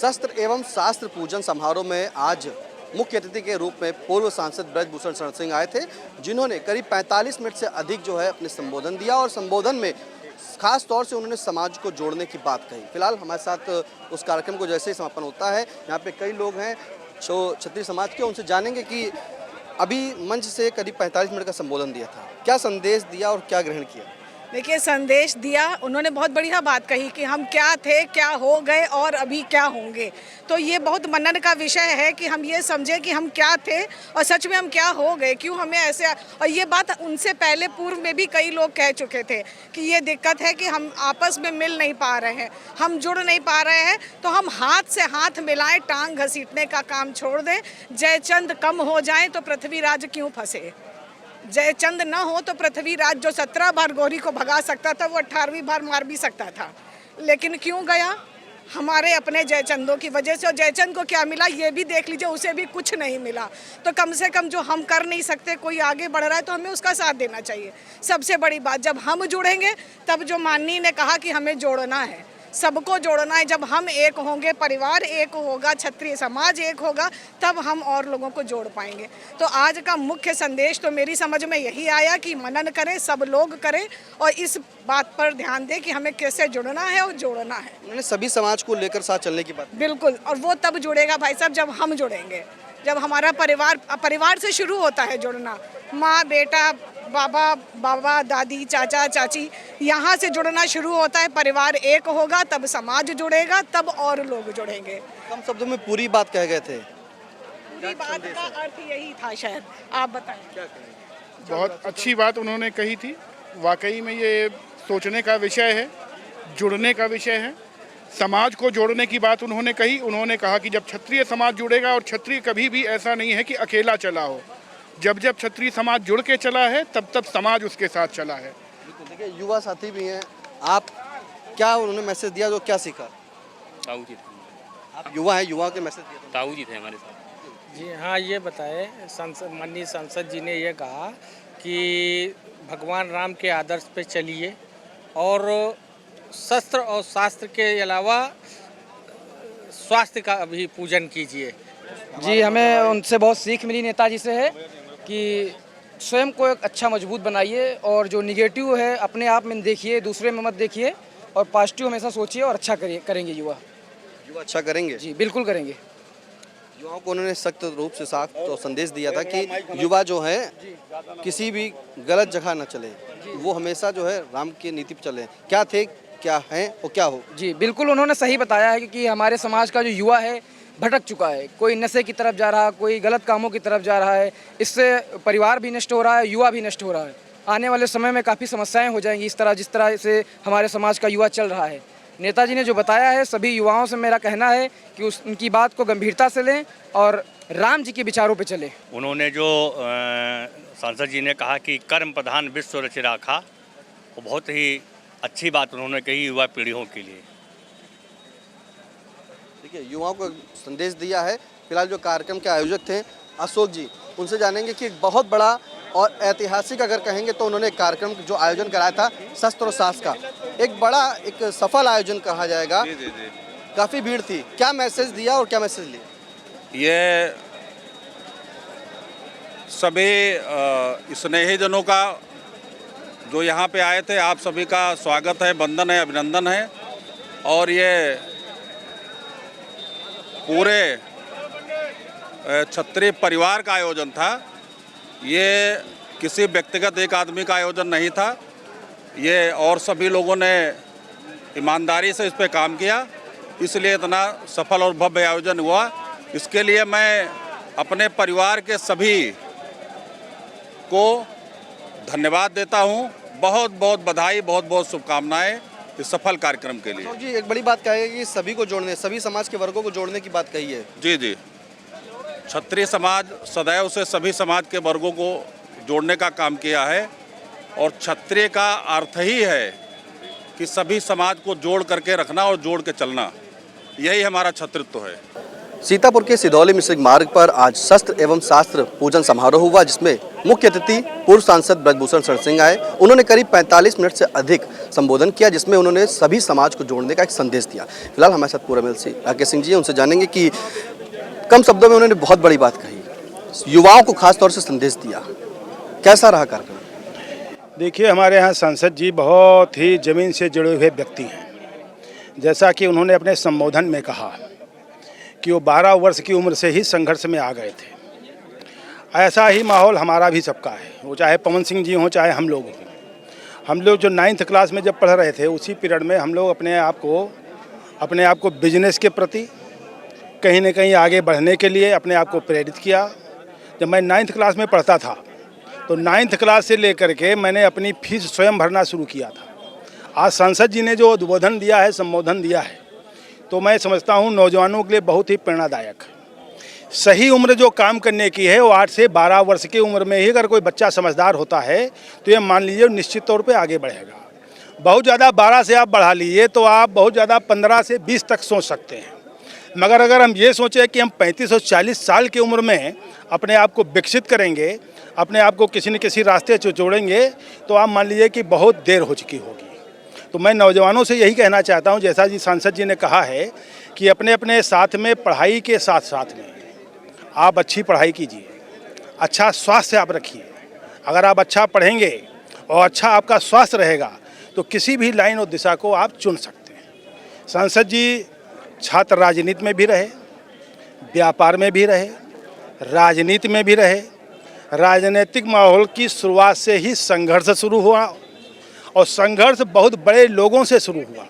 शस्त्र एवं शास्त्र पूजन समारोह में आज मुख्य अतिथि के रूप में पूर्व सांसद ब्रजभूषण शरण सिंह आए थे, जिन्होंने करीब 45 मिनट से अधिक जो है अपने संबोधन दिया और संबोधन में खास तौर से उन्होंने समाज को जोड़ने की बात कही। फिलहाल हमारे साथ उस कार्यक्रम को जैसे ही समापन होता है, यहाँ पे कई लोग हैं जो क्षत्रिय समाज के, उनसे जानेंगे कि अभी मंच से करीब 45 मिनट का संबोधन दिया था, क्या संदेश दिया और क्या ग्रहण किया। देखिए, संदेश दिया, उन्होंने बहुत बढ़िया बात कही कि हम क्या थे, क्या हो गए और अभी क्या होंगे। तो ये बहुत मनन का विषय है कि हम ये समझें कि हम क्या थे और सच में हम क्या हो गए, क्यों हमें ऐसे। और ये बात उनसे पहले पूर्व में भी कई लोग कह चुके थे कि ये दिक्कत है कि हम आपस में मिल नहीं पा रहे हैं, हम जुड़ नहीं पा रहे हैं, तो हम हाथ से हाथ मिलाएं, टांग घसीटने का काम छोड़ दें। जयचंद कम हो जाए तो पृथ्वीराज क्यों फंसे। जयचंद न हो तो पृथ्वीराज जो 17 बार गौरी को भगा सकता था, वो 18वीं बार मार भी सकता था, लेकिन क्यों गया? हमारे अपने जयचंदों की वजह से। और जयचंद को क्या मिला ये भी देख लीजिए, उसे भी कुछ नहीं मिला। तो कम से कम जो हम कर नहीं सकते, कोई आगे बढ़ रहा है तो हमें उसका साथ देना चाहिए। सबसे बड़ी बात, जब हम जुड़ेंगे तब जो माननीय ने कहा कि हमें जोड़ना है, सबको जोड़ना है। जब हम एक होंगे, परिवार एक होगा, क्षत्रिय समाज एक होगा, तब हम और लोगों को जोड़ पाएंगे। तो आज का मुख्य संदेश तो मेरी समझ में यही आया कि मनन करें, सब लोग करें और इस बात पर ध्यान दें कि हमें कैसे जुड़ना है और जोड़ना है। उन्होंने सभी समाज को लेकर साथ चलने की बात। बिल्कुल, और वो तब जुड़ेगा भाई साहब जब हम जुड़ेंगे, जब हमारा परिवार से शुरू होता है जुड़ना। माँ बेटा, बाबा दादी, चाचा चाची, यहाँ से जुड़ना शुरू होता है। परिवार एक होगा तब समाज जुड़ेगा, तब और लोग जुड़ेंगे। कम शब्दों में पूरी बात कह गए थे। पूरी बात का अर्थ यही था शायद। आप बताएं क्या कहें। बहुत अच्छी बात उन्होंने कही थी। वाकई में ये सोचने का विषय है, जुड़ने का विषय है। समाज को जोड़ने की बात उन्होंने कही। उन्होंने कहा कि जब क्षत्रिय समाज जुड़ेगा, और क्षत्रिय कभी भी ऐसा नहीं है कि अकेला चला हो, जब जब क्षत्रिय समाज जुड़ के चला है तब तब समाज उसके साथ चला है। देखिए, युवा साथी भी हैं, आप क्या उन्होंने मैसेज दिया, जो क्या सीखा? ताऊ जी आप युवा हैं, युवा के मैसेज दिया था। ताऊ जी थे हमारे साथ। जी हाँ, ये बताए माननीय सांसद जी ने ये कहा कि भगवान राम के आदर्श पे चलिए और शस्त्र और शास्त्र के अलावा स्वास्थ्य का भी पूजन कीजिए। जी, हमें उनसे बहुत सीख मिली नेताजी से है कि स्वयं को एक अच्छा मजबूत बनाइए और जो निगेटिव है अपने आप में देखिए, दूसरे में मत देखिए, और पॉजिटिव हमेशा सोचिए और अच्छा करेंगे युवा अच्छा करेंगे। जी बिल्कुल करेंगे। युवाओं को उन्होंने सख्त रूप से साफ तो संदेश दिया था कि युवा जो है किसी भी गलत जगह न चले, वो हमेशा जो है राम की नीति पर चले। क्या थे, क्या हैं और क्या हो। जी बिल्कुल, उन्होंने सही बताया है कि हमारे समाज का जो युवा है भटक चुका है। कोई नशे की तरफ जा रहा है, कोई गलत कामों की तरफ जा रहा है। इससे परिवार भी नष्ट हो रहा है, युवा भी नष्ट हो रहा है। आने वाले समय में काफ़ी समस्याएं हो जाएंगी जिस तरह से हमारे समाज का युवा चल रहा है। नेताजी ने जो बताया है, सभी युवाओं से मेरा कहना है कि उनकी बात को गंभीरता से लें और राम जी के विचारों पर चलें। उन्होंने जो सांसद जी ने कहा कि कर्म प्रधान विश्व रच राखा, वो बहुत ही अच्छी बात उन्होंने कही युवा पीढ़ियों के लिए। देखिए, युवाओं को संदेश दिया है। फिलहाल जो कार्यक्रम के आयोजक थे अशोक जी, उनसे जानेंगे कि एक बहुत बड़ा और ऐतिहासिक अगर कहेंगे तो उन्होंने कार्यक्रम जो आयोजन कराया था शस्त्र और शास्त्र का, एक बड़ा एक सफल आयोजन कहा जाएगा। जी। काफ़ी भीड़ थी, क्या मैसेज दिया और क्या मैसेज लिया? ये सभी स्नेहीजनों का जो यहाँ पे आए थे, आप सभी का स्वागत है, वंदन है, अभिनंदन है। और ये पूरे क्षत्रिय परिवार का आयोजन था, ये किसी व्यक्तिगत एक आदमी का आयोजन नहीं था। ये और सभी लोगों ने ईमानदारी से इस पे काम किया, इसलिए इतना सफल और भव्य आयोजन हुआ। इसके लिए मैं अपने परिवार के सभी को धन्यवाद देता हूँ। बहुत बहुत बधाई, बहुत बहुत शुभकामनाएं इस सफल कार्यक्रम के लिए। जी, एक बड़ी बात कही है कि सभी को जोड़ने, सभी समाज के वर्गों को जोड़ने की बात कही है। जी, क्षत्रिय समाज सदैव से सभी समाज के वर्गों को जोड़ने का काम किया है, और क्षत्रिय का अर्थ ही है कि सभी समाज को जोड़ करके रखना और जोड़ के चलना, यही हमारा क्षत्रित्व है। सीतापुर के सिधौली मिश्रिक मार्ग पर आज शस्त्र एवं शास्त्र पूजन समारोह हुआ, जिसमें मुख्य अतिथि पूर्व सांसद ब्रजभूषण शरण सिंह आए। उन्होंने करीब 45 मिनट से अधिक संबोधन किया, जिसमें उन्होंने सभी समाज को जोड़ने का एक संदेश दिया। फिलहाल हमारे साथ पूर्व MLC राकेश सिंह जी हैं, उनसे जानेंगे कि कम शब्दों में उन्होंने बहुत बड़ी बात कही, युवाओं को खास तौर से संदेश दिया। कैसा रहा कार्यक्रम? देखिए, हमारे यहाँ सांसद जी बहुत ही ज़मीन से जुड़े हुए व्यक्ति हैं। जैसा कि उन्होंने अपने संबोधन में कहा कि वो 12 वर्ष की उम्र से ही संघर्ष में आ गए थे। ऐसा ही माहौल हमारा भी सबका है, वो चाहे पवन सिंह जी हों चाहे हम लोग हों। हम लोग जो 9th क्लास में जब पढ़ रहे थे, उसी पीरियड में हम लोग अपने आप को बिजनेस के प्रति कहीं न कहीं आगे बढ़ने के लिए अपने आप को प्रेरित किया। जब मैं 9th क्लास में पढ़ता था तो 9th क्लास से लेकर के मैंने अपनी फीस स्वयं भरना शुरू किया था। आज सांसद जी ने जो उद्बोधन दिया है, संबोधन दिया है, तो मैं समझता हूँ नौजवानों के लिए बहुत ही प्रेरणादायक है। सही उम्र जो काम करने की है वो 8 से 12 वर्ष की उम्र में ही अगर कोई बच्चा समझदार होता है तो ये मान लीजिए निश्चित तौर पे आगे बढ़ेगा। बहुत ज़्यादा 12 से आप बढ़ा लीजिए तो आप बहुत ज़्यादा 15 से 20 तक सोच सकते हैं, मगर अगर हम ये सोचें कि हम 35 और 40 साल की उम्र में अपने आप को विकसित करेंगे, अपने आप को किसी न किसी रास्ते से जोड़ेंगे, तो आप मान लीजिए कि बहुत देर हो चुकी होगी। तो मैं नौजवानों से यही कहना चाहता हूँ, जैसा जी सांसद जी ने कहा है कि अपने अपने साथ में पढ़ाई के साथ साथ में आप अच्छी पढ़ाई कीजिए, अच्छा स्वास्थ्य आप रखिए। अगर आप अच्छा पढ़ेंगे और अच्छा आपका स्वास्थ्य रहेगा तो किसी भी लाइन और दिशा को आप चुन सकते हैं। सांसद जी छात्र राजनीति में भी रहे, व्यापार में भी रहे, राजनीति में भी रहे। राजनीतिक माहौल की शुरुआत से ही संघर्ष शुरू हुआ और संघर्ष बहुत बड़े लोगों से शुरू हुआ,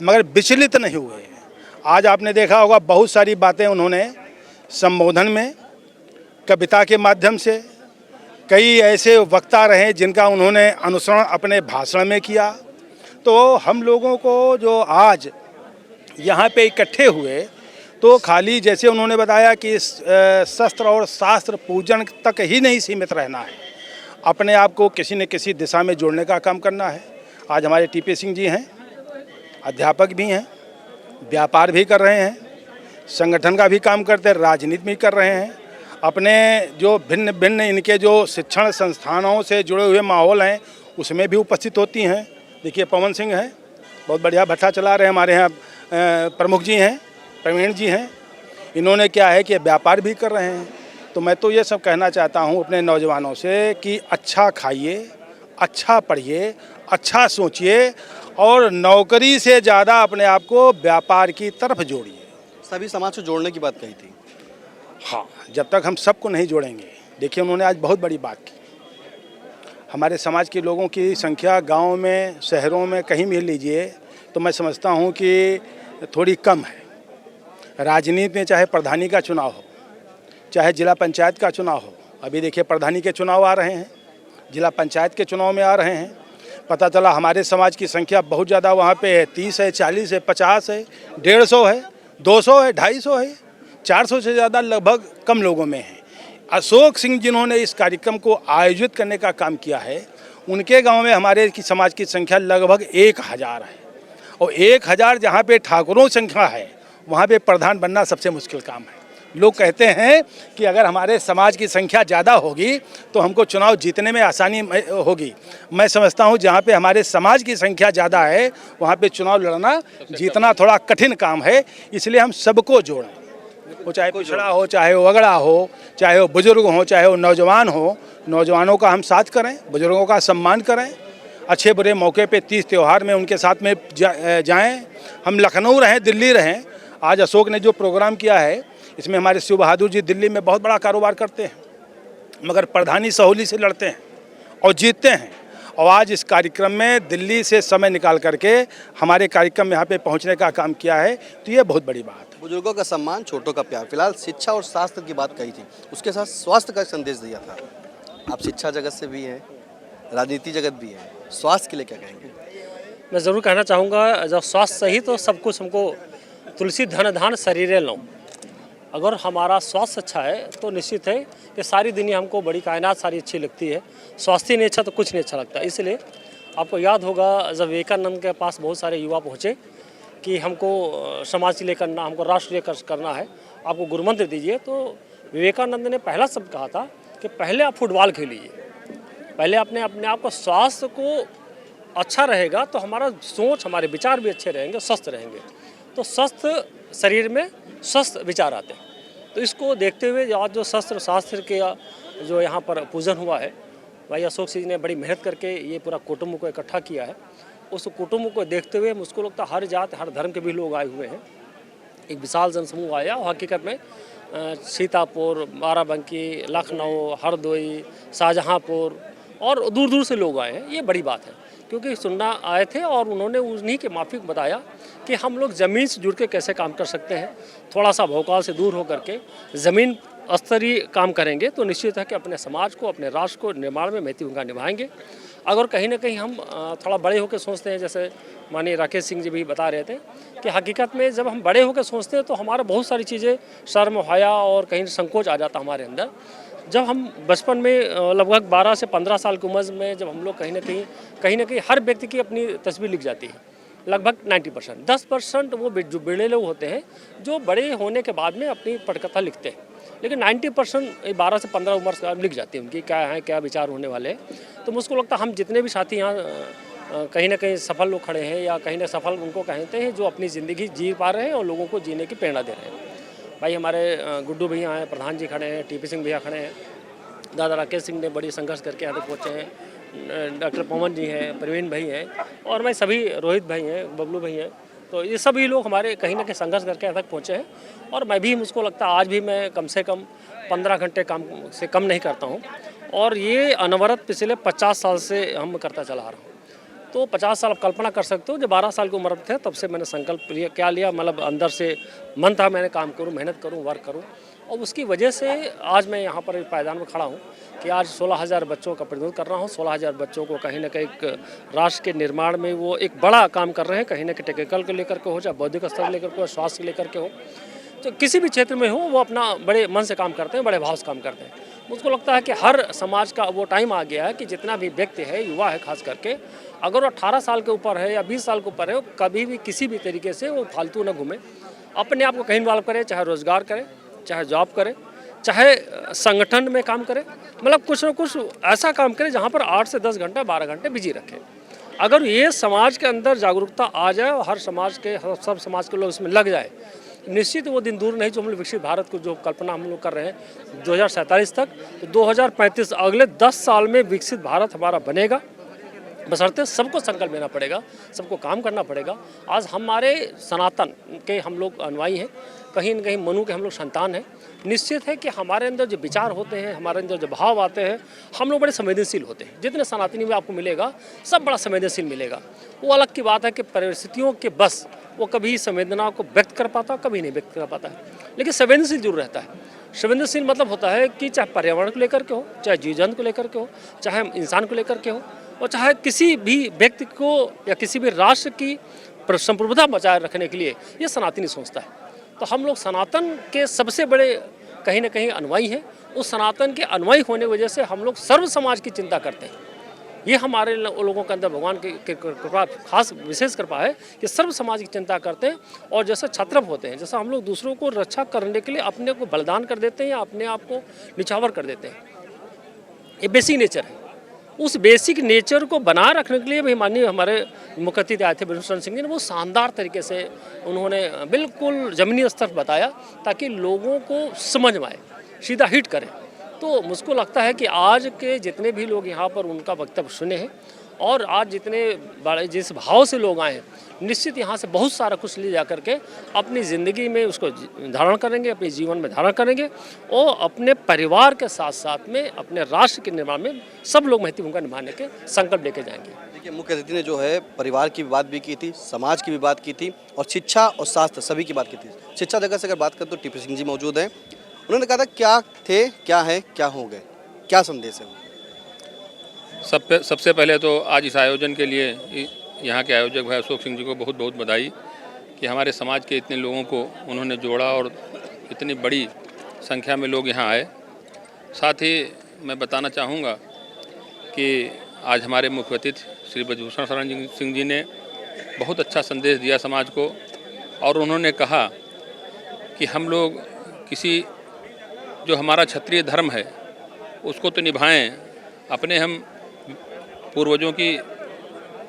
मगर विचलित नहीं हुए। आज आपने देखा होगा बहुत सारी बातें उन्होंने संबोधन में, कविता के माध्यम से, कई ऐसे वक्ता रहे जिनका उन्होंने अनुसरण अपने भाषण में किया। तो हम लोगों को जो आज यहाँ पे इकट्ठे हुए, तो खाली जैसे उन्होंने बताया कि शस्त्र और शास्त्र पूजन तक ही नहीं सीमित रहना है, अपने आप को किसी न किसी दिशा में जोड़ने का काम करना है। आज हमारे TP सिंह जी हैं, अध्यापक भी हैं, व्यापार भी कर रहे हैं, संगठन का भी काम करते हैं, राजनीति भी कर रहे हैं। अपने जो भिन्न भिन्न इनके जो शिक्षण संस्थानों से जुड़े हुए माहौल हैं उसमें भी उपस्थित होती हैं। देखिए पवन सिंह हैं, बहुत बढ़िया भट्ठा चला रहे हैं। हमारे यहाँ प्रमुख जी हैं, प्रवीण जी हैं, इन्होंने क्या है कि व्यापार भी कर रहे हैं। तो मैं तो ये सब कहना चाहता हूँ अपने नौजवानों से कि अच्छा खाइए, अच्छा पढ़िए, अच्छा सोचिए और नौकरी से ज़्यादा अपने आप को व्यापार की तरफ जोड़िए। सभी समाज को जोड़ने की बात कही थी। हाँ, जब तक हम सबको नहीं जोड़ेंगे, देखिए उन्होंने आज बहुत बड़ी बात की। हमारे समाज के लोगों की संख्या गांव में, शहरों में कहीं भी लीजिए तो मैं समझता हूं कि थोड़ी कम है। राजनीति में चाहे प्रधानी का चुनाव हो, चाहे जिला पंचायत का चुनाव हो, अभी देखिए प्रधानी के चुनाव आ रहे हैं, जिला पंचायत के चुनाव में आ रहे हैं। पता चला हमारे समाज की संख्या बहुत ज़्यादा वहाँ पे है, 30 है, 40 है, 50 है, 150 है, 200 है, 250 है, 400 से ज़्यादा लगभग कम लोगों में है। अशोक सिंह जिन्होंने इस कार्यक्रम को आयोजित करने का काम किया है, उनके गांव में हमारे की समाज की संख्या लगभग 1000 है और 1000 जहां पे ठाकुरों संख्या है वहां पे प्रधान बनना सबसे मुश्किल काम है। लोग कहते हैं कि अगर हमारे समाज की संख्या ज़्यादा होगी तो हमको चुनाव जीतने में आसानी होगी। मैं समझता हूं जहां पे हमारे समाज की संख्या ज़्यादा है वहां पे चुनाव लड़ना जीतना थोड़ा कठिन काम है। इसलिए हम सबको जोड़ें, वो चाहे पिछड़ा हो, चाहे वो अगड़ा हो, चाहे वो बुजुर्ग हो, चाहे वो नौजवान हो। नौजवानों का हम साथ करें, बुजुर्गों का सम्मान करें, अच्छे बुरे मौके पे तीज त्यौहार में उनके साथ में जाएं। हम लखनऊ रहें, दिल्ली रहें, आज अशोक ने जो प्रोग्राम किया है इसमें हमारे शिव बहादुर जी दिल्ली में बहुत बड़ा कारोबार करते हैं, मगर प्रधानी सहूली से लड़ते हैं और जीतते हैं। और आज इस कार्यक्रम में दिल्ली से समय निकाल करके हमारे कार्यक्रम में यहाँ पे पहुँचने का काम किया है, तो ये बहुत बड़ी बात है। बुजुर्गों का सम्मान, छोटों का प्यार। फिलहाल शिक्षा और शास्त्र की बात कही थी, उसके साथ स्वास्थ्य का संदेश दिया था। आप शिक्षा जगत से भी हैं, राजनीति जगत भी है, स्वास्थ्य के लिए क्या कहेंगे? मैं ज़रूर कहना चाहूँगा, जब स्वास्थ्य सही तो सब कुछ हमको तुलसी धन धान शरीरे लो। अगर हमारा स्वास्थ्य अच्छा है तो निश्चित है कि सारी दुनिया हमको, बड़ी कायनात सारी अच्छी लगती है। स्वास्थ्य नहीं अच्छा तो कुछ नहीं अच्छा लगता। इसलिए आपको याद होगा जब विवेकानंद के पास बहुत सारे युवा पहुँचे कि हमको समाज के लिए करना, हमको राष्ट्र लिए करना है, आपको गुरुमंत्र दीजिए, तो विवेकानंद ने पहला शब्द कहा था कि पहले आप फुटबॉल खेलिए, पहले अपने आप को स्वास्थ्य को अच्छा रहेगा तो हमारा सोच, हमारे विचार भी अच्छे रहेंगे, स्वस्थ रहेंगे। तो स्वस्थ शरीर में स्वस्थ विचार आते हैं। तो इसको देखते हुए आज जो शस्त्र शास्त्र के जो यहाँ पर पूजन हुआ है, भाई अशोक सिंह जी ने बड़ी मेहनत करके ये पूरा कुटुंब को इकट्ठा किया है। उस कुटुंब को देखते हुए मुझको लगता है हर जात हर धर्म के भी लोग आए हुए हैं। एक विशाल जनसमूह आया और हकीकत में सीतापुर, बाराबंकी, लखनऊ, हरदोई, शाहजहाँपुर और दूर दूर से लोग आए हैं। ये बड़ी बात है क्योंकि सुनना आए थे और उन्होंने उन्हीं के माफिक बताया कि हम लोग ज़मीन से जुड़ के कैसे काम कर सकते हैं। थोड़ा सा भौकाल से दूर होकर के ज़मीन स्तरीय काम करेंगे तो निश्चित है कि अपने समाज को, अपने राष्ट्र को निर्माण में महती भूमिका निभाएंगे। अगर कहीं ना कहीं हम थोड़ा बड़े होकर सोचते हैं, जैसे माननीय राकेश सिंह जी भी बता रहे थे कि हकीकत में जब हम बड़े होकर सोचते हैं तो हमारा बहुत सारी चीज़ें शर्म, हया और कहीं संकोच आ जाता हमारे अंदर। जब हम बचपन में लगभग 12 से 15 साल की उम्र में जब हम लोग कहीं ना कहीं हर व्यक्ति की अपनी तस्वीर लिख जाती है, लगभग 90%। 10% वो जो बिगड़े लोग होते हैं जो बड़े होने के बाद में अपनी पटकथा लिखते हैं, लेकिन 90% 12 से 15 उम्र से लिख जाती है उनकी क्या है, क्या विचार होने वाले हैं। तो मुझको लगता है हम जितने भी साथी यहाँ कहीं ना कहीं सफल लोग खड़े हैं या कहीं ना सफल उनको कहते हैं जो अपनी ज़िंदगी जी पा रहे हैं और लोगों को जीने की प्रेरणा दे रहे हैं। भाई हमारे गुड्डू भैया हैं, प्रधान जी खड़े हैं, टीपी सिंह भैया खड़े हैं, दादा राकेश सिंह ने बड़ी संघर्ष करके यहाँ तक पहुँचे हैं, डॉक्टर पवन जी हैं, प्रवीण भाई हैं और मैं सभी रोहित भाई हैं, बबलू भाई हैं। तो ये सभी लोग हमारे कहीं ना कहीं संघर्ष करके यहाँ तक पहुँचे हैं और मैं भी, मुझको लगता है आज भी मैं कम से कम 15 घंटे काम से कम नहीं करता हूँ और ये अनवरत पिछले 50 साल से हम करता चला आ रहा हूँ। तो 50 साल आप कल्पना कर सकते हो, जब 12 साल की उम्र थे तब से मैंने संकल्प लिया, मतलब अंदर से मन था मैंने काम करूं, मेहनत करूं, वर्क करूं और उसकी वजह से आज मैं यहाँ पर पायदान में खड़ा हूँ कि आज 16,000 बच्चों का प्रतिनिधित्व कर रहा हूँ। 16,000 बच्चों को कहीं ना कहीं राष्ट्र के निर्माण में वो एक बड़ा काम कर रहे हैं, कहीं ना कहीं टेक्निकल को लेकर के हो, चाहे बौद्धिक स्तर को लेकर के हो, स्वास्थ्य को लेकर के हो, तो किसी भी क्षेत्र में हो वो अपना बड़े मन से काम करते हैं, बड़े भाव से काम करते हैं। मुझको लगता है कि हर समाज का वो टाइम आ गया है कि जितना भी व्यक्ति है, युवा है खास करके, अगर वो 18 साल के ऊपर है या 20 साल के ऊपर है, वो कभी भी किसी भी तरीके से वो फालतू न घूमे, अपने आप को कहीं इन्वॉल्व करे, चाहे रोज़गार करे, चाहे जॉब करे, चाहे संगठन में काम करे, मतलब कुछ ना कुछ ऐसा काम करे जहाँ पर 8 से 10 घंटा 12 घंटे बिजी रखे। अगर ये समाज के अंदर जागरूकता आ जाए और हर समाज के, सब समाज के लोग इसमें लग जाए, निश्चित वो दिन दूर नहीं जो हम लोग विकसित भारत को जो कल्पना हम लोग कर रहे हैं 2047 तक, तो 2035 अगले 10 साल में विकसित भारत हमारा बनेगा। बशर्ते सबको संकल्प लेना पड़ेगा, सबको काम करना पड़ेगा। आज हमारे सनातन के हम लोग अनुयायी हैं, कहीं न कहीं मनु के हम लोग संतान हैं। निश्चित है कि हमारे अंदर जो विचार होते हैं, हमारे अंदर जो भाव आते हैं, हम लोग बड़े संवेदनशील होते हैं। जितने सनातनी में आपको मिलेगा सब बड़ा संवेदनशील मिलेगा। वो अलग की बात है कि परिस्थितियों के बस वो कभी संवेदना को व्यक्त कर पाता, कभी नहीं व्यक्त कर पाता है, लेकिन संवेदनशील जरूर रहता है। संवेदनशील मतलब होता है कि चाहे पर्यावरण को लेकर के हो, चाहे जीव जंतु को लेकर के हो, चाहे इंसान को लेकर के हो, और चाहे किसी भी व्यक्ति को या किसी भी राष्ट्र की संप्रभुता बचाए रखने के लिए ये सनातनी सोचता है। तो हम लोग सनातन के सबसे बड़े कहीं ना कहीं अनुयायी हैं। उस सनातन के अनुयायी होने की वजह से हम लोग सर्व समाज की चिंता करते हैं। ये हमारे लोगों के अंदर भगवान की कृपा, खास विशेष कृपा है कि सर्व समाज की चिंता करते हैं और जैसे छत्रप होते हैं, जैसा हम लोग दूसरों को रक्षा करने के लिए अपने को बलिदान कर देते हैं या अपने आप को निछावर कर देते हैं। ये बेसिक नेचर है। उस बेसिक नेचर को बनाए रखने के लिए भी माननीय हमारे मुख्य अतिथि आए थे ब्रजभूषण शरण सिंह जी ने, वो शानदार तरीके से उन्होंने बिल्कुल ज़मीनी स्तर पर बताया ताकि लोगों को समझ में आए, सीधा हिट करें। तो मुझको लगता है कि आज के जितने भी लोग यहाँ पर उनका वक्तव्य सुने हैं और आज जितने बड़े जिस भाव से लोग आए हैं, निश्चित यहाँ से बहुत सारा कुछ ले जा करके अपनी ज़िंदगी में उसको धारण करेंगे, अपने जीवन में धारण करेंगे और अपने परिवार के साथ साथ में अपने राष्ट्र के निर्माण में सब लोग महत्वपूर्ण भूमिका निभाने के संकल्प लेके जाएंगे। देखिए, मुख्य अतिथि ने जो है परिवार की भी बात भी की थी, समाज की भी बात की थी और शिक्षा और स्वास्थ्य सभी की बात की थी। शिक्षा जगह से अगर बात करें तो टीपी सिंह जी मौजूद हैं। उन्होंने कहा था क्या थे, क्या है, क्या हो गए, क्या संदेश है? सबसे पहले तो आज इस आयोजन के लिए यहाँ के आयोजक भाई अशोक सिंह जी को बहुत बहुत बधाई कि हमारे समाज के इतने लोगों को उन्होंने जोड़ा और इतनी बड़ी संख्या में लोग यहाँ आए। साथ ही मैं बताना चाहूँगा कि आज हमारे मुख्य अतिथि श्री ब्रजभूषण शरण सिंह जी ने बहुत अच्छा संदेश दिया समाज को और उन्होंने कहा कि हम लोग किसी जो हमारा क्षत्रिय धर्म है उसको तो निभाएं, अपने हम पूर्वजों की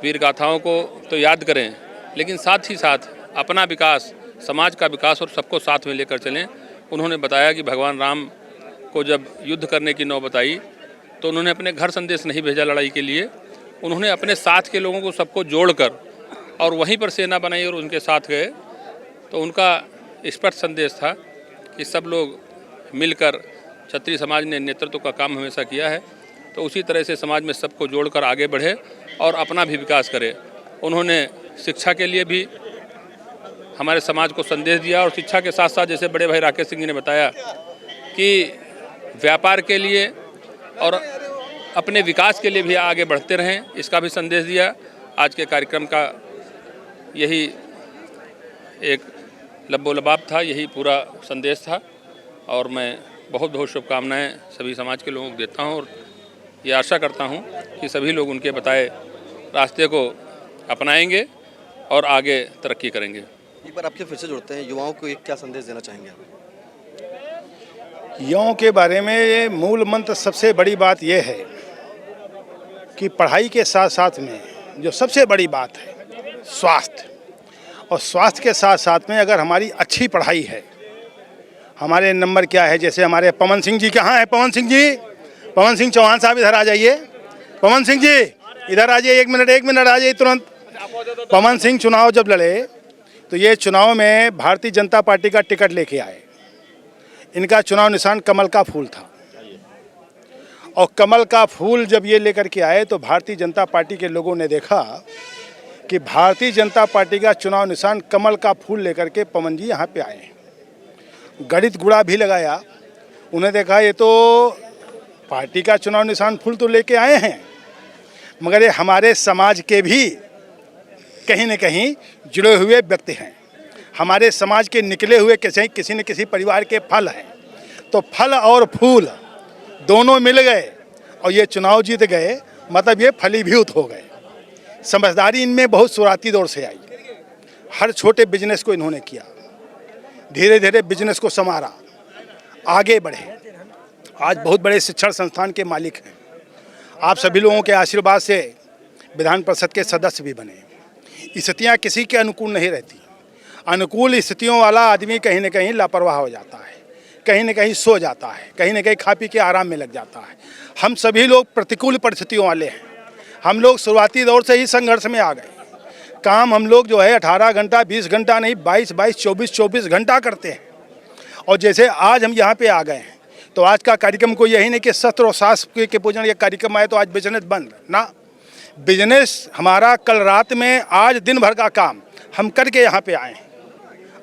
वीर गाथाओं को तो याद करें, लेकिन साथ ही साथ अपना विकास, समाज का विकास और सबको साथ में लेकर चलें। उन्होंने बताया कि भगवान राम को जब युद्ध करने की नौबत आई तो उन्होंने अपने घर संदेश नहीं भेजा लड़ाई के लिए, उन्होंने अपने साथ के लोगों को सबको जोड़कर और वहीं पर सेना बनाई और उनके साथ गए। तो उनका स्पष्ट संदेश था कि सब लोग मिलकर, क्षत्रिय समाज ने नेतृत्व का काम हमेशा किया है, तो उसी तरह से समाज में सबको जोड़कर आगे बढ़े और अपना भी विकास करे। उन्होंने शिक्षा के लिए भी हमारे समाज को संदेश दिया और शिक्षा के साथ साथ, जैसे बड़े भाई राकेश सिंह जी ने बताया, कि व्यापार के लिए और अपने विकास के लिए भी आगे बढ़ते रहें, इसका भी संदेश दिया। आज के कार्यक्रम का यही एक लब्बो-लबाब था, यही पूरा संदेश था और मैं बहुत बहुत शुभकामनाएं सभी समाज के लोगों को देता हूं और ये आशा करता हूं कि सभी लोग उनके बताए रास्ते को अपनाएंगे और आगे तरक्की करेंगे। एक बार आपके फिर से जुड़ते हैं, युवाओं को एक क्या संदेश देना चाहेंगे आप? युवाओं के बारे में मूल मंत्र सबसे बड़ी बात यह है कि पढ़ाई के साथ साथ में जो सबसे बड़ी बात है स्वास्थ्य, और स्वास्थ्य के साथ साथ में अगर हमारी अच्छी पढ़ाई है, हमारे नंबर क्या है, जैसे हमारे पवन सिंह जी कहाँ हैं? पवन सिंह जी, पवन सिंह चौहान साहब इधर आ जाइए। पवन सिंह जी इधर आ जाइए, एक मिनट आ जाइए तुरंत। पवन सिंह चुनाव जब लड़े तो ये चुनाव में भारतीय जनता पार्टी का टिकट लेके आए। इनका चुनाव निशान कमल का फूल था और कमल का फूल जब ये लेकर के आए तो भारतीय जनता पार्टी के लोगों ने देखा कि भारतीय जनता पार्टी का चुनाव निशान कमल का फूल लेकर के पवन जी यहाँ पे आए हैं। गणित गुड़ा भी लगाया, उन्हें देखा ये तो पार्टी का चुनाव निशान फूल तो लेके आए हैं, मगर ये हमारे समाज के भी कहीं न कहीं जुड़े हुए व्यक्ति हैं, हमारे समाज के निकले हुए किसी न किसी परिवार के फल हैं। तो फल और फूल दोनों मिल गए और ये चुनाव जीत गए, मतलब ये फलीभूत हो गए। समझदारी इनमें बहुत शुरुआती दौर से आई, हर छोटे बिजनेस को इन्होंने किया, धीरे धीरे बिजनेस को संवारा, आगे बढ़े, आज बहुत बड़े शिक्षण संस्थान के मालिक हैं। आप सभी लोगों के आशीर्वाद से विधान परिषद के सदस्य भी बने। स्थितियाँ किसी के अनुकूल नहीं रहती, अनुकूल स्थितियों वाला आदमी कहीं न कहीं लापरवाह हो जाता है, कहीं न कहीं सो जाता है, कहीं न कहीं खा पी के आराम में लग जाता है। हम सभी लोग प्रतिकूल परिस्थितियों वाले हैं, हम लोग शुरुआती दौर से ही संघर्ष में आ गए। काम हम लोग जो है 18 घंटा 20 घंटा नहीं 22-22 24-24 घंटा करते हैं। और जैसे आज हम यहाँ पे आ गए हैं तो आज का कार्यक्रम को यही नहीं कि शस्त्र और शास्त्र के पूजन ये कार्यक्रम आए तो आज बिजनेस बंद ना, बिजनेस हमारा कल रात में आज दिन भर का काम हम करके यहाँ पे आए हैं।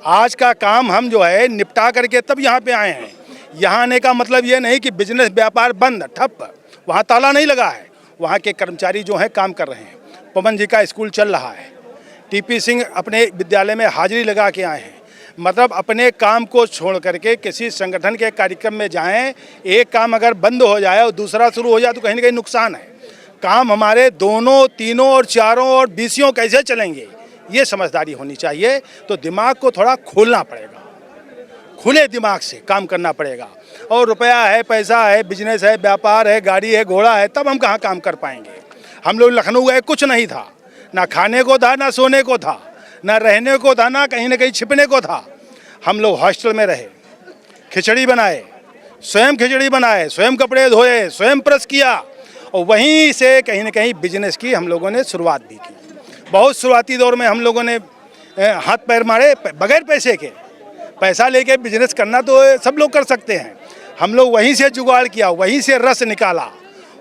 आज का काम हम जो है निपटा करके तब यहाँ पे आए हैं। यहाँ आने का मतलब ये नहीं कि बिजनेस व्यापार बंद ठप, वहाँ ताला नहीं लगा है, वहाँ के कर्मचारी जो हैं काम कर रहे हैं। पवन जी का स्कूल चल रहा है, टीपी सिंह अपने विद्यालय में हाजिरी लगा के आए हैं। मतलब अपने काम को छोड़ करके किसी संगठन के कार्यक्रम में जाएं, एक काम अगर बंद हो जाए और दूसरा शुरू हो जाए तो कहीं ना कहीं नुकसान है। काम हमारे दोनों तीनों और चारों और बीसियों कैसे चलेंगे, ये समझदारी होनी चाहिए। तो दिमाग को थोड़ा खोलना पड़ेगा, खुले दिमाग से काम करना पड़ेगा। और रुपया है, पैसा है, बिजनेस है, व्यापार है, गाड़ी है, घोड़ा है, तब हम कहाँ काम कर पाएंगे। हम लोग लखनऊ गए, कुछ नहीं था, ना खाने को था, ना सोने को था, ना रहने को था, ना कहीं न कहीं छिपने को था। हम लोग हॉस्टल में रहे, खिचड़ी बनाए, स्वयं खिचड़ी बनाए, स्वयं कपड़े धोए, स्वयं प्रेस किया और वहीं से कहीं न कहीं बिजनेस की हम लोगों ने शुरुआत भी की। बहुत शुरुआती दौर में हम लोगों ने हाथ पैर मारे बगैर पैसे के। पैसा लेके बिजनेस करना तो सब लोग कर सकते हैं, हम लोग वहीं से जुगाड़ किया, वहीं से रस निकाला,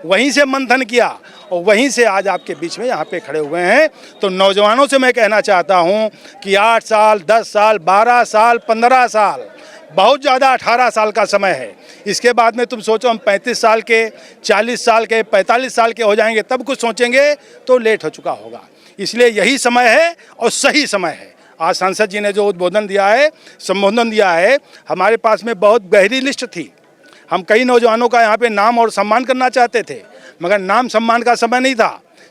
वहीं से मंथन किया और वहीं से आज आपके बीच में यहाँ पे खड़े हुए हैं। तो नौजवानों से मैं कहना चाहता हूँ कि 8 साल 10 साल 12 साल 15 साल बहुत ज़्यादा 18 साल का समय है। इसके बाद में तुम सोचो हम 35 साल के 40 साल के 45 साल के हो जाएंगे तब कुछ सोचेंगे तो लेट हो चुका होगा। इसलिए यही समय है और सही समय है। आज सांसद जी ने जो उद्बोधन दिया है, संबोधन दिया है, हमारे पास में बहुत गहरी लिस्ट थी। हम कई नौजवानों का यहाँ पे नाम और सम्मान करना चाहते थे, मगर नाम सम्मान का समय नहीं था,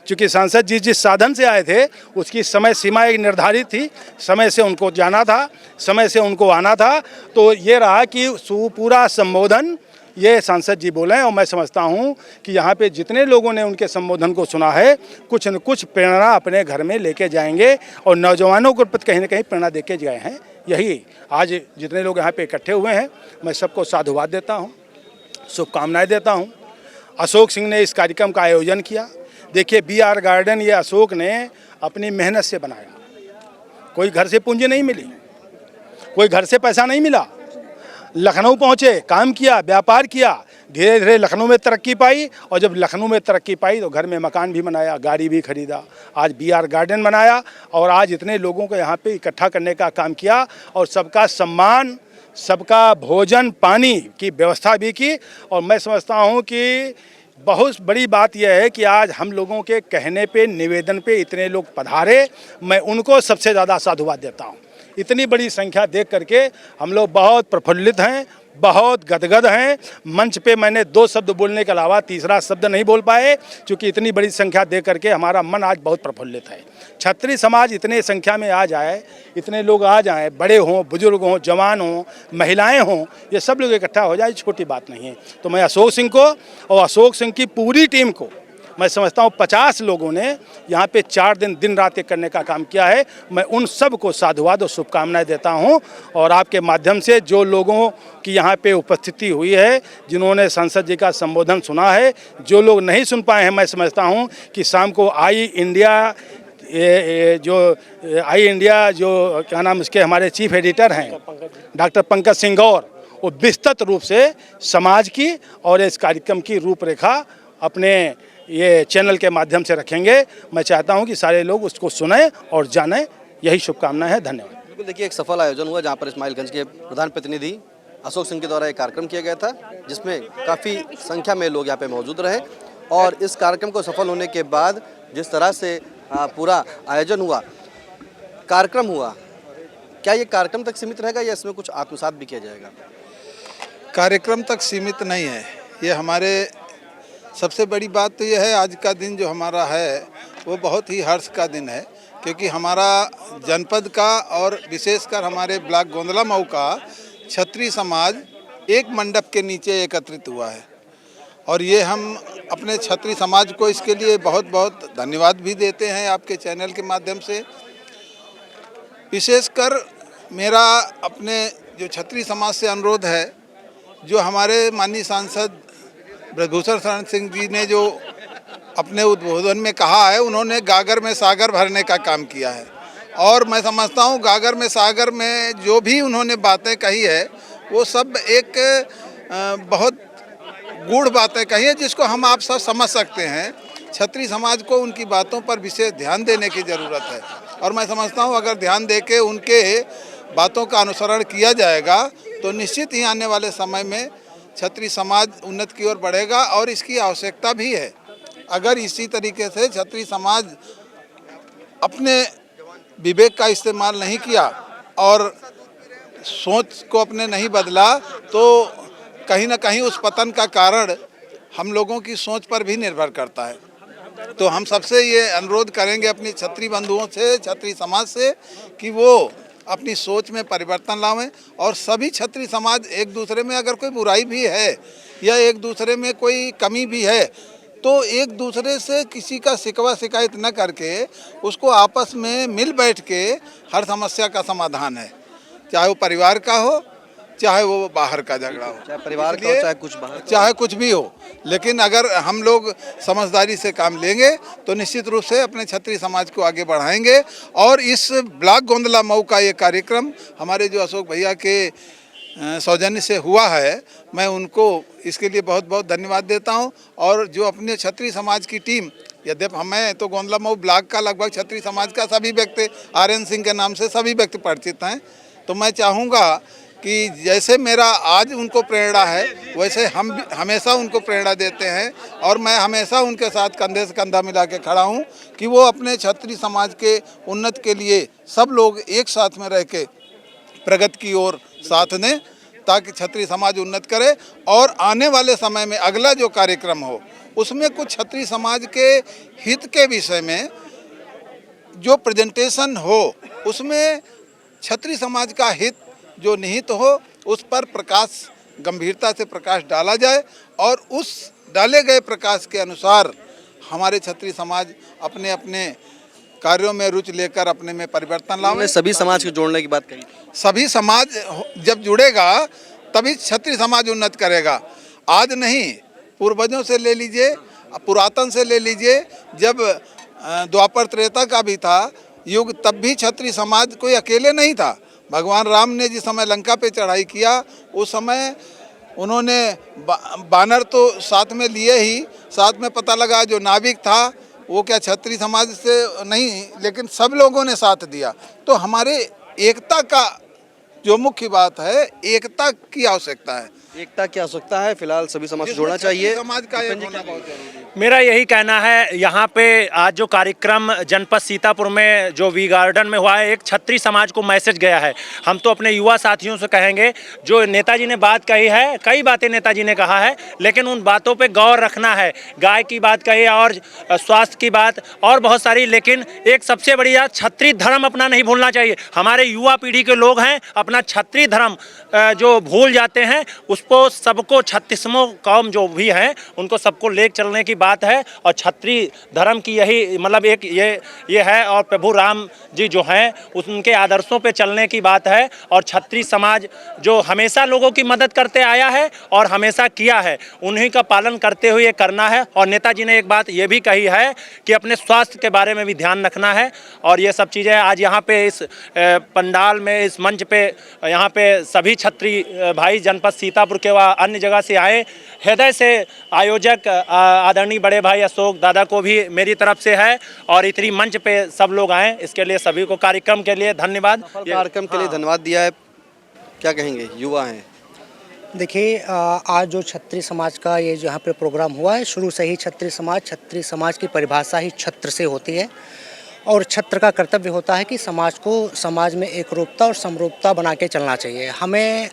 क्योंकि सांसद जी जिस साधन से आए थे उसकी समय सीमा एक निर्धारित थी, समय से उनको जाना था, समय से उनको आना था। तो ये रहा कि पूरा संबोधन ये सांसद जी बोले हैं। और मैं समझता हूँ कि यहाँ पे जितने लोगों ने उनके संबोधन को सुना है, कुछ न कुछ प्रेरणा अपने घर में लेके जाएंगे और नौजवानों को कहीं न कहीं प्रेरणा दे के गए हैं। यही आज जितने लोग यहाँ पे इकट्ठे हुए हैं, मैं सबको साधुवाद देता हूँ, शुभकामनाएं देता हूँ। अशोक सिंह ने इस कार्यक्रम का आयोजन किया। देखिए, BR गार्डन ये अशोक ने अपनी मेहनत से बनाया, कोई घर से पूंजी नहीं मिली, कोई घर से पैसा नहीं मिला। लखनऊ पहुँचे, काम किया, व्यापार किया, धीरे धीरे लखनऊ में तरक्की पाई, और जब लखनऊ में तरक्की पाई तो घर में मकान भी बनाया, गाड़ी भी खरीदा, आज BR गार्डन बनाया, और आज इतने लोगों को यहाँ पे इकट्ठा करने का काम किया, और सबका सम्मान, सबका भोजन पानी की व्यवस्था भी की। और मैं समझता हूँ कि बहुत बड़ी बात यह है कि आज हम लोगों के कहने पे, निवेदन पे इतने लोग पधारे, मैं उनको सबसे ज़्यादा साधुवाद देता हूँ। इतनी बड़ी संख्या देख करके हम लोग बहुत प्रफुल्लित हैं, बहुत गदगद हैं। मंच पे मैंने 2 शब्द बोलने के अलावा तीसरा शब्द नहीं बोल पाए, क्योंकि इतनी बड़ी संख्या देख करके हमारा मन आज बहुत प्रफुल्लित है। क्षत्रिय समाज इतने संख्या में आ जाए, इतने लोग आ जाएं, बड़े हों, बुजुर्ग हों, जवान हों, महिलाएं हों, ये सब लोग इकट्ठा हो जाए, छोटी बात नहीं है। तो मैं अशोक सिंह को और अशोक सिंह की पूरी टीम को मैं समझता हूँ 50 लोगों ने यहाँ पे 4 दिन दिन रात एक करने का काम किया है। मैं उन सब को साधुवाद और शुभकामनाएं देता हूँ। और आपके माध्यम से जो लोगों की यहाँ पे उपस्थिति हुई है, जिन्होंने सांसद जी का संबोधन सुना है, जो लोग नहीं सुन पाए हैं, मैं समझता हूँ कि शाम को आई इंडिया जो क्या नाम इसके हमारे चीफ एडिटर हैं डॉक्टर पंकज सिंह गौर, वो विस्तृत रूप से समाज की और इस कार्यक्रम की रूपरेखा अपने ये चैनल के माध्यम से रखेंगे। मैं चाहता हूं कि सारे लोग उसको सुने और जानें। यही शुभकामनाएं हैं। धन्यवाद। बिल्कुल, देखिए, एक सफल आयोजन हुआ जहाँ पर इस्माइलगंज के प्रधान प्रतिनिधि अशोक सिंह के द्वारा एक कार्यक्रम किया गया था, जिसमें काफ़ी संख्या में लोग यहाँ पे मौजूद रहे। और इस कार्यक्रम को सफल होने के बाद जिस तरह से पूरा आयोजन हुआ, कार्यक्रम हुआ, क्या ये कार्यक्रम तक सीमित रहेगा या इसमें कुछ आत्मसात भी किया जाएगा? कार्यक्रम तक सीमित नहीं है। ये हमारे सबसे बड़ी बात तो यह है, आज का दिन जो हमारा है वो बहुत ही हर्ष का दिन है, क्योंकि हमारा जनपद का और विशेषकर हमारे ब्लॉक गोंदला मऊ का क्षत्रिय समाज एक मंडप के नीचे एकत्रित हुआ है। और ये हम अपने क्षत्रिय समाज को इसके लिए बहुत बहुत धन्यवाद भी देते हैं आपके चैनल के माध्यम से। विशेषकर मेरा अपने जो क्षत्रिय समाज से अनुरोध है, जो हमारे माननीय सांसद ब्रजभूषण शरण सिंह जी ने जो अपने उद्बोधन में कहा है, उन्होंने गागर में सागर भरने का काम किया है। और मैं समझता हूँ गागर में सागर में जो भी उन्होंने बातें कही है, वो सब एक बहुत गूढ़ बातें कही है, जिसको हम आप सब समझ सकते हैं। क्षत्रिय समाज को उनकी बातों पर विशेष ध्यान देने की ज़रूरत है। और मैं समझता हूँ अगर ध्यान देके उनके बातों का अनुसरण किया जाएगा तो निश्चित ही आने वाले समय में क्षत्रिय समाज उन्नति की ओर बढ़ेगा, और इसकी आवश्यकता भी है। अगर इसी तरीके से क्षत्रिय समाज अपने विवेक का इस्तेमाल नहीं किया और सोच को अपने नहीं बदला, तो कहीं ना कहीं उस पतन का कारण हम लोगों की सोच पर भी निर्भर करता है। तो हम सबसे ये अनुरोध करेंगे अपनी क्षत्रिय बंधुओं से, क्षत्रिय समाज से, कि वो अपनी सोच में परिवर्तन लावें। और सभी क्षत्रिय समाज एक दूसरे में अगर कोई बुराई भी है या एक दूसरे में कोई कमी भी है, तो एक दूसरे से किसी का शिकवा शिकायत न करके उसको आपस में मिल बैठ के हर समस्या का समाधान है, चाहे वो परिवार का हो, चाहे वो बाहर का झगड़ा हो, चाहे परिवार का हो, चाहे कुछ बाहर, चाहे कुछ भी हो। लेकिन अगर हम लोग समझदारी से काम लेंगे तो निश्चित रूप से अपने क्षत्रिय समाज को आगे बढ़ाएंगे। और इस ब्लॉक गोंदला मऊ का ये कार्यक्रम हमारे जो अशोक भैया के सौजन्य से हुआ है, मैं उनको इसके लिए बहुत बहुत धन्यवाद देता हूं। और जो अपने क्षत्रिय समाज की टीम, यद्यप हमें तो गोंदला मऊ ब्लॉक का लगभग क्षत्रिय समाज का सभी व्यक्ति RN सिंह के नाम से सभी व्यक्ति परिचित हैं, तो मैं चाहूँगा कि जैसे मेरा आज उनको प्रेरणा है, वैसे हम भी हमेशा उनको प्रेरणा देते हैं। और मैं हमेशा उनके साथ कंधे से कंधा मिला के खड़ा हूँ कि वो अपने क्षत्रिय समाज के उन्नति के लिए सब लोग एक साथ में रह के प्रगति की ओर साथ दें, ताकि क्षत्रिय समाज उन्नत करे। और आने वाले समय में अगला जो कार्यक्रम हो, उसमें कुछ क्षत्रिय समाज के हित के विषय में जो प्रेजेंटेशन हो, उसमें क्षत्रिय समाज का हित जो निहित हो, उस पर प्रकाश गंभीरता से प्रकाश डाला जाए और उस डाले गए प्रकाश के अनुसार हमारे क्षत्रिय समाज अपने अपने कार्यों में रुचि लेकर अपने में परिवर्तन लाए। उन्होंने सभी समाज को जोड़ने की बात कही। सभी समाज जब जुड़ेगा तभी क्षत्रिय समाज उन्नत करेगा। आज नहीं, पूर्वजों से ले लीजिए, पुरातन से ले लीजिए, जब द्वापर त्रेता का भी था युग, तब भी क्षत्रिय समाज कोई अकेले नहीं था। भगवान राम ने जिस समय लंका पे चढ़ाई किया उस समय उन्होंने बानर तो साथ में लिए ही, साथ में पता लगा जो नाविक था वो क्या क्षत्रिय समाज से नहीं, लेकिन सब लोगों ने साथ दिया। तो हमारे एकता का जो मुख्य बात है, एकता की आवश्यकता है। एकता की आवश्यकता है, फिलहाल सभी समाज को जोड़ना चाहिए। समाज का एक होना बहुत जरूरी है। मेरा यही कहना है, यहाँ पे आज जो कार्यक्रम जनपद सीतापुर में जो वी गार्डन में हुआ है, एक क्षत्रिय समाज को मैसेज गया है। हम तो अपने युवा साथियों से कहेंगे, जो नेताजी ने बात कही है, कई बातें नेताजी ने कहा है, लेकिन उन बातों पे गौर रखना है। गाय की बात कही और स्वास्थ्य की बात और बहुत सारी, लेकिन एक सबसे बड़ी बात, क्षत्रिय धर्म अपना नहीं भूलना चाहिए। हमारे युवा पीढ़ी के लोग हैं अपना क्षत्रिय धर्म जो भूल जाते हैं, उसको सबको 36वां कौम जो भी हैं उनको सबको लेकर चलने की बात है। और क्षत्रिय धर्म की यही मतलब एक ये है, और प्रभु राम जी जो हैं उनके आदर्शों पे चलने की बात है। और क्षत्रिय समाज जो हमेशा लोगों की मदद करते आया है और हमेशा किया है, उन्हीं का पालन करते हुए करना है। और नेताजी ने एक बात ये भी कही है कि अपने स्वास्थ्य के बारे में भी ध्यान रखना है। और ये सब चीज़ें आज यहाँ पे इस पंडाल में, इस मंच पे, यहाँ पे सभी क्षत्रिय भाई जनपद सीतापुर के व अन्य जगह से आए। हृदय से आयोजक आदरणीय बड़े भाई अशोक दादा को भी मेरी तरफ से है, और इतनी मंच पे सब लोग आए, इसके लिए सभी को कार्यक्रम के लिए धन्यवाद। कार्यक्रम के लिए धन्यवाद दिया है। क्या कहेंगे, युवा हैं? देखिए, आज जो क्षत्रिय समाज का ये यहाँ पे प्रोग्राम हुआ है, शुरू से ही क्षत्रिय समाज की परिभाषा ही छत्र से होती है। और छत्र का कर्तव्य होता है कि समाज में एकरूपता और समरूपता बना के चलना चाहिए। हमें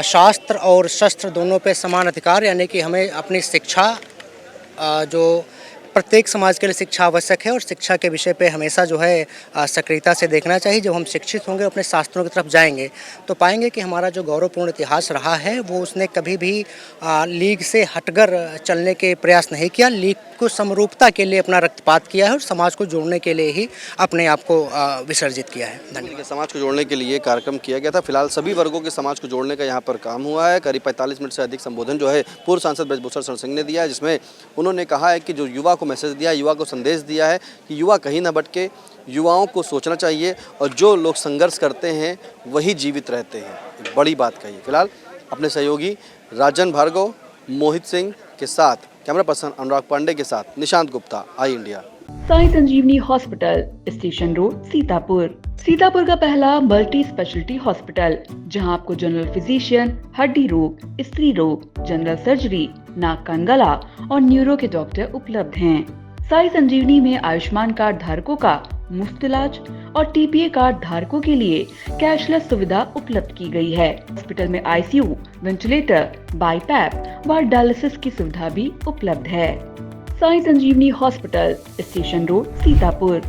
शास्त्र और शस्त्र दोनों पे समान अधिकार, यानी कि हमें अपनी शिक्षा, जो प्रत्येक समाज के लिए शिक्षा आवश्यक है, और शिक्षा के विषय पे हमेशा जो है सक्रियता से देखना चाहिए। जब हम शिक्षित होंगे, अपने शास्त्रों की तरफ जाएंगे, तो पाएंगे कि हमारा जो गौरवपूर्ण इतिहास रहा है वो उसने कभी भी लीग से हटकर चलने के प्रयास नहीं किया। लीग को समरूपता के लिए अपना रक्तपात किया है और समाज को जोड़ने के लिए ही अपने आप को विसर्जित किया है। धन्यवाद। समाज को जोड़ने के लिए कार्यक्रम किया गया था। फिलहाल सभी वर्गों के समाज को जोड़ने का यहाँ पर काम हुआ है। करीब 45 मिनट से अधिक संबोधन जो है पूर्व सांसद ब्रजभूषण शरण सिंह ने दिया है, जिसमें उन्होंने कहा है कि जो युवा को मैसेज दिया, युवा को संदेश दिया है कि युवा कहीं ना भटके, युवाओं को सोचना चाहिए, और जो लोग संघर्ष करते हैं वही जीवित रहते हैं। एक बड़ी बात कही। फिलहाल अपने सहयोगी राजन भार्गव, मोहित सिंह के साथ, कैमरा पर्सन अनुराग पांडे के साथ Nishant Gupta, I India. Sai Sanjeevani hospital, station road, Sitapur. Sitapur का पहला मल्टी स्पेशलिटी हॉस्पिटल, जहां आपको जनरल फिजिशियन, हड्डी रोग, स्त्री रोग, जनरल सर्जरी, नाक कान गला और न्यूरो के डॉक्टर उपलब्ध हैं। साई संजीवनी में आयुष्मान कार्ड धारकों का मुफ्त इलाज और टीपीए कार्ड धारकों के लिए कैशलेस सुविधा उपलब्ध की गई है। हॉस्पिटल में आईसीयू, वेंटिलेटर, बाईपैप व डायलिसिस की सुविधा भी उपलब्ध है। Sai Sanjeevani hospital, station road, Sitapur.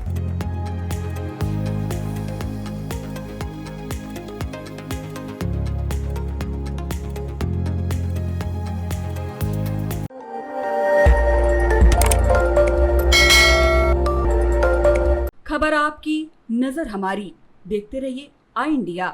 खबर आपकी, नजर हमारी। देखते रहिए आई इंडिया।